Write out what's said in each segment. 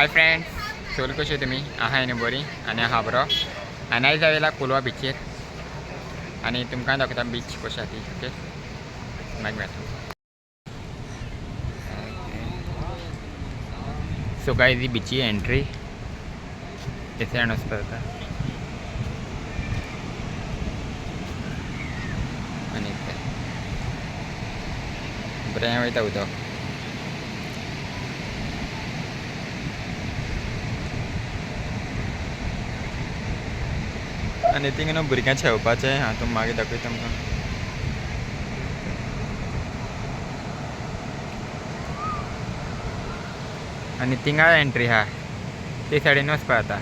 Hi friends, soul कशे तुमी आहा न्हू बरी आनी आहा बरो आनी आयज हांवें कोलवा बीचेर आनी तुमकां दाखयता बीच कशी आहा ती ओके मागीर मेळटा. सो गायज ही बीची एंट्री इथे वचपा जाता आनी बरें वयता उदक आनी थिंग न्हू भुरग्यांक खेळपाचें हातूंत मागीर दाखयता तुमकां. आनी थिंगा एंट्री आहा ते सायडीन वचपा जाता.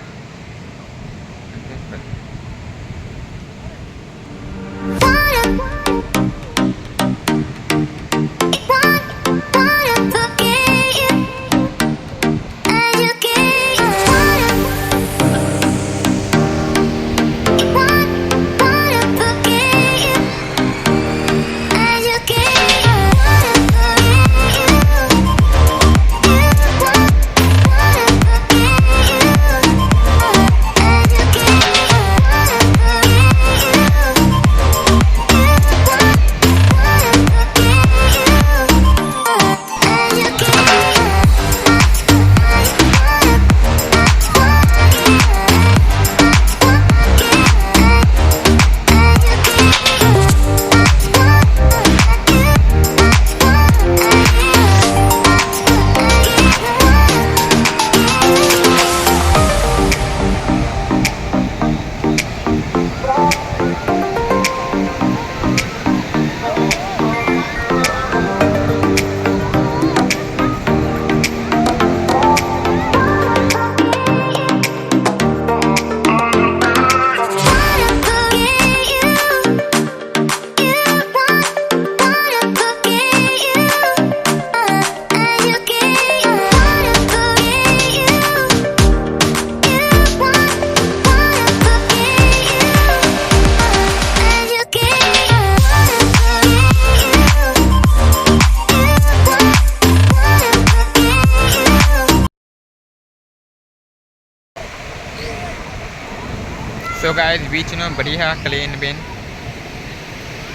सो गायज बीच न्हू बरी आहा क्लीन बीन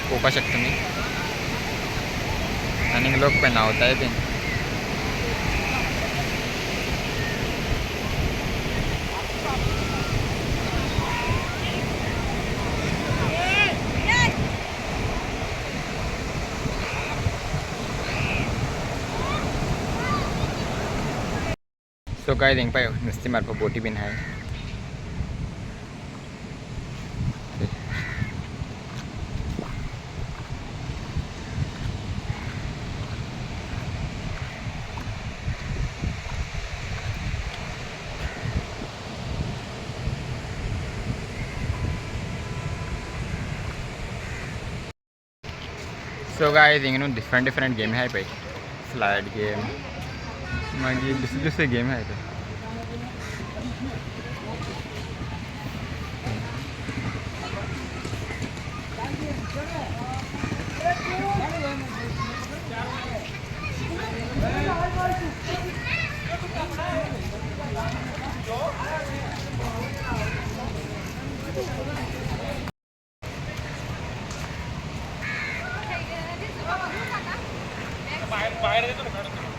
पळोवपा शकता तुमी आनी लोक पण न्हांवताय बीन. सो गायज हिंग पळय नुस्तें मारपाक बोटी बीन आहाय. सो गायज हिंग न्हू डिफरंट गेम आहाय पळय स्लायड गेम मागीर दुसरे गेम आहाय पळय. बाहेर येतो ना.